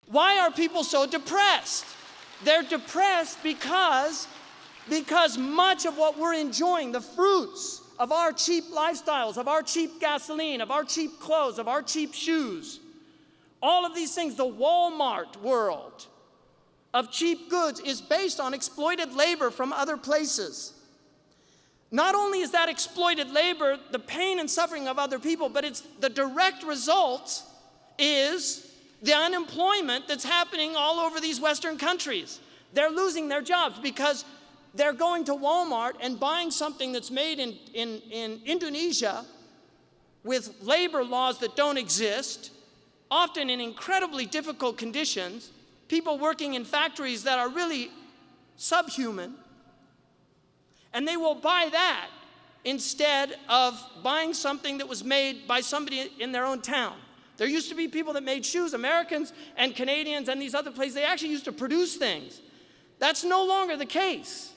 Why are people so depressed? They're depressed because much of what we're enjoying, the fruits of our cheap lifestyles, of our cheap gasoline, of our cheap clothes, of our cheap shoes, all of these things, the Walmart world of cheap goods is based on exploited labor from other places. Not only is that exploited labor the pain and suffering of other people, but it's the direct result is the unemployment that's happening all over these Western countries. They're losing their jobs because they're going to Walmart and buying something that's made in Indonesia with labor laws that don't exist, often in incredibly difficult conditions, people working in factories that are really subhuman, and they will buy that instead of buying something that was made by somebody in their own town. There used to be people that made shoes, Americans and Canadians and these other places, they actually used to produce things. That's no longer the case.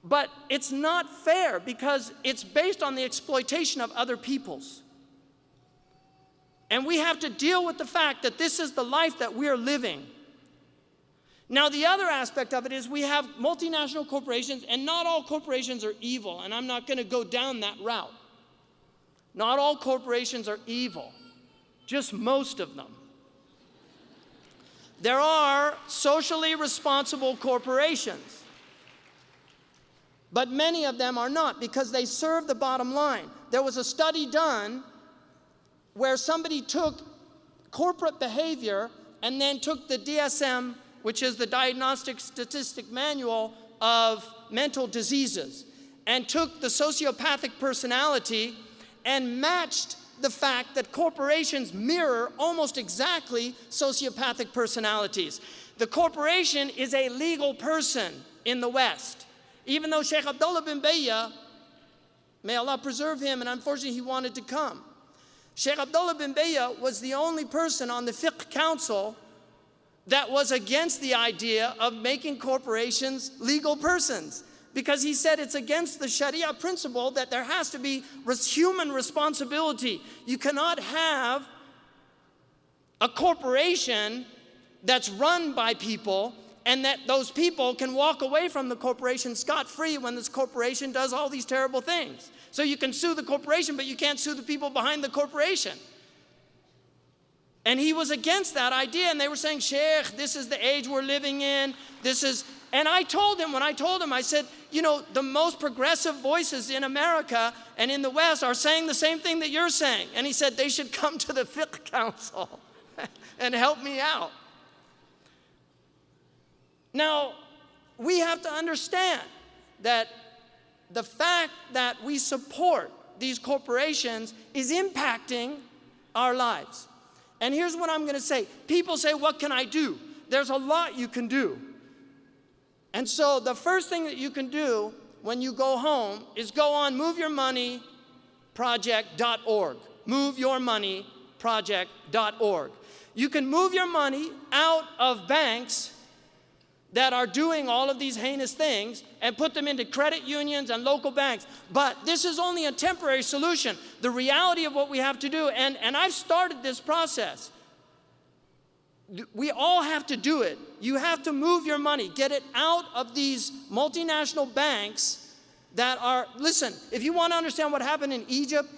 But it's not fair because it's based on the exploitation of other peoples. And we have to deal with the fact that this is the life that we're living. Now, the other aspect of it is we have multinational corporations, and not all corporations are evil, and I'm not going to go down that route. Not all corporations are evil, just most of them. There are socially responsible corporations, but many of them are not because they serve the bottom line. There was a study done where somebody took corporate behavior and then took the DSM, which is the Diagnostic Statistic Manual of mental diseases, and took the sociopathic personality and matched the fact that corporations mirror almost exactly sociopathic personalities. The corporation is a legal person in the West. Even though Shaykh Abdullah bin Bayya, may Allah preserve him, and unfortunately he wanted to come. Shaykh Abdullah bin Bayya was the only person on the fiqh council that was against the idea of making corporations legal persons, because he said it's against the Sharia principle that there has to be human responsibility. You cannot have a corporation that's run by people and that those people can walk away from the corporation scot-free when this corporation does all these terrible things. So you can sue the corporation, but you can't sue the people behind the corporation. And he was against that idea, and they were saying, Sheikh, this is the age we're living in, and I told him, I said, you know, the most progressive voices in America and in the West are saying the same thing that you're saying. And he said, they should come to the fiqh council and help me out. Now, we have to understand that the fact that we support these corporations is impacting our lives. And here's what I'm going to say. People say, what can I do? There's a lot you can do. And so the first thing that you can do when you go home is go on moveyourmoneyproject.org. Moveyourmoneyproject.org. You can move your money out of banks that are doing all of these heinous things and put them into credit unions and local banks. But this is only a temporary solution. The reality of what we have to do, and I've started this process. We all have to do it. You have to move your money, get it out of these multinational banks that are, listen, if you want to understand what happened in Egypt,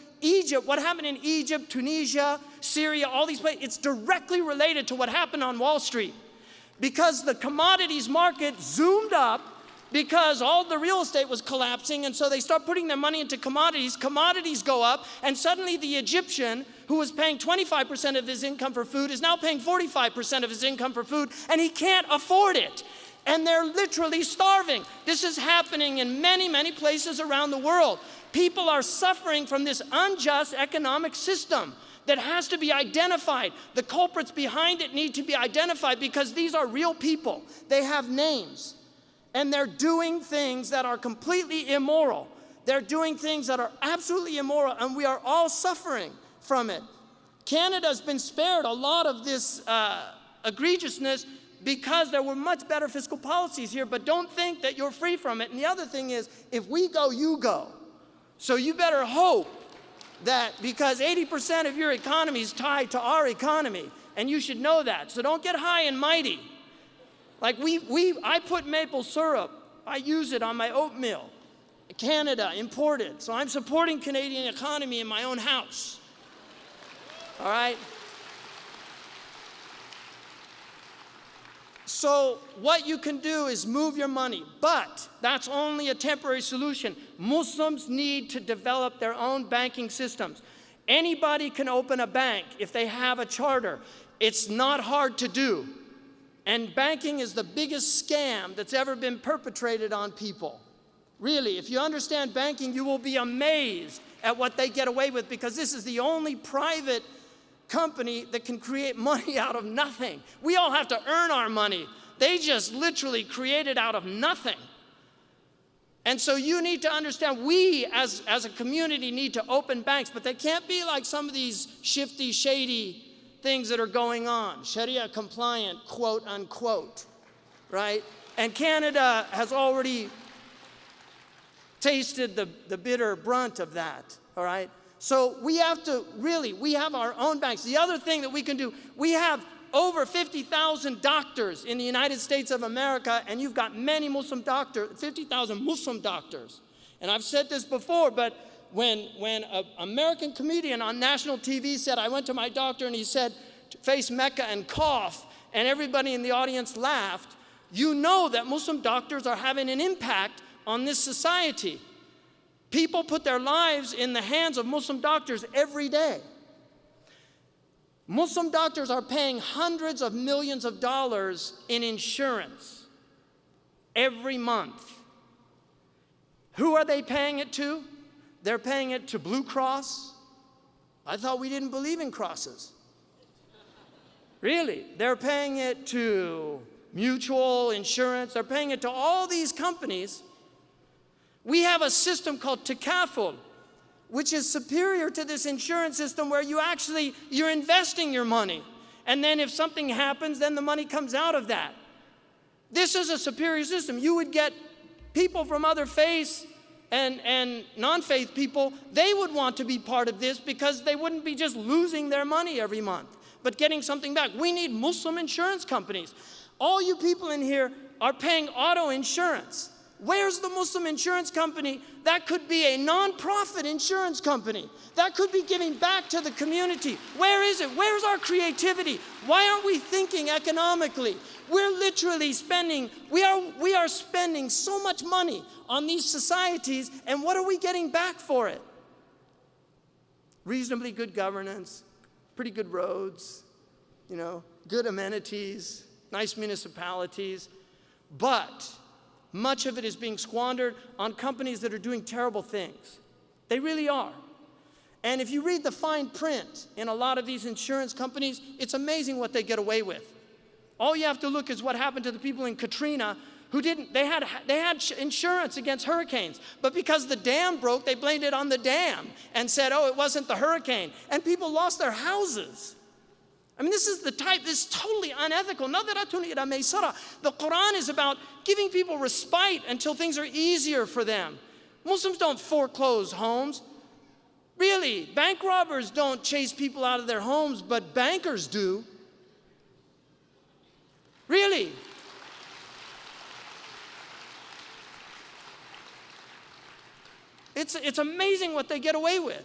what happened in Egypt, Tunisia, Syria, all these places, it's directly related to what happened on Wall Street. Because the commodities market zoomed up because all the real estate was collapsing, and so they start putting their money into commodities. Commodities go up, and suddenly the Egyptian, who was paying 25% of his income for food, is now paying 45% of his income for food, and he can't afford it. And they're literally starving. This is happening in many, many places around the world. People are suffering from this unjust economic system that has to be identified. The culprits behind it need to be identified because these are real people. They have names. And they're doing things that are completely immoral. They're doing things that are absolutely immoral, and we are all suffering from it. Canada's been spared a lot of this egregiousness because there were much better fiscal policies here, but don't think that you're free from it. And the other thing is, if we go, you go. So you better hope that because 80% of your economy is tied to our economy, And you should know that. So don't get high and mighty. Like I put maple syrup. I use it on my oatmeal. Canada, imported. So I'm supporting Canadian economy in my own house. All right? So what you can do is move your money, but that's only a temporary solution. Muslims need to develop their own banking systems. Anybody can open a bank if they have a charter. It's not hard to do. And banking is the biggest scam that's ever been perpetrated on people. Really, if you understand banking, you will be amazed at what they get away with, because this is the only private company that can create money out of nothing. We all have to earn our money. They just literally create it out of nothing. And so you need to understand, we as a community need to open banks, but they can't be like some of these shifty, shady things that are going on. Sharia compliant, quote unquote, right? And Canada has already tasted the bitter brunt of that, all right? So we have to we have our own banks. The other thing that we can do, we have over 50,000 doctors in the United States of America, and you've got many Muslim doctors, 50,000 Muslim doctors. And I've said this before, but when an American comedian on national TV said, I went to my doctor and he said, face Mecca and cough, and everybody in the audience laughed, you know that Muslim doctors are having an impact on this society. People put their lives in the hands of Muslim doctors every day. Muslim doctors are paying hundreds of millions of dollars in insurance every month. Who are they paying it to? They're paying it to Blue Cross. I thought we didn't believe in crosses. Really, they're paying it to Mutual Insurance. They're paying it to all these companies. We have a system called takaful, which is superior to this insurance system, where you're investing your money. And then if something happens, then the money comes out of that. This is a superior system. You would get people from other faiths and non-faith people, they would want to be part of this, because they wouldn't be just losing their money every month, but getting something back. We need Muslim insurance companies. All you people in here are paying auto insurance. Where's the Muslim insurance company? That could be a non-profit insurance company. That could be giving back to the community. Where is it? Where's our creativity? Why aren't we thinking economically? We're literally spending, we are spending so much money on these societies, and what are we getting back for it? Reasonably good governance, pretty good roads, good amenities, nice municipalities, but much of it is being squandered on companies that are doing terrible things. They really are. And if you read the fine print in a lot of these insurance companies, it's amazing what they get away with. All you have to look is what happened to the people in Katrina who they had insurance against hurricanes, but because the dam broke, they blamed it on the dam and said, oh, it wasn't the hurricane. And people lost their houses. I mean, this is totally unethical. The Quran is about giving people respite until things are easier for them. Muslims don't foreclose homes. Really, bank robbers don't chase people out of their homes, but bankers do. Really. It's amazing what they get away with.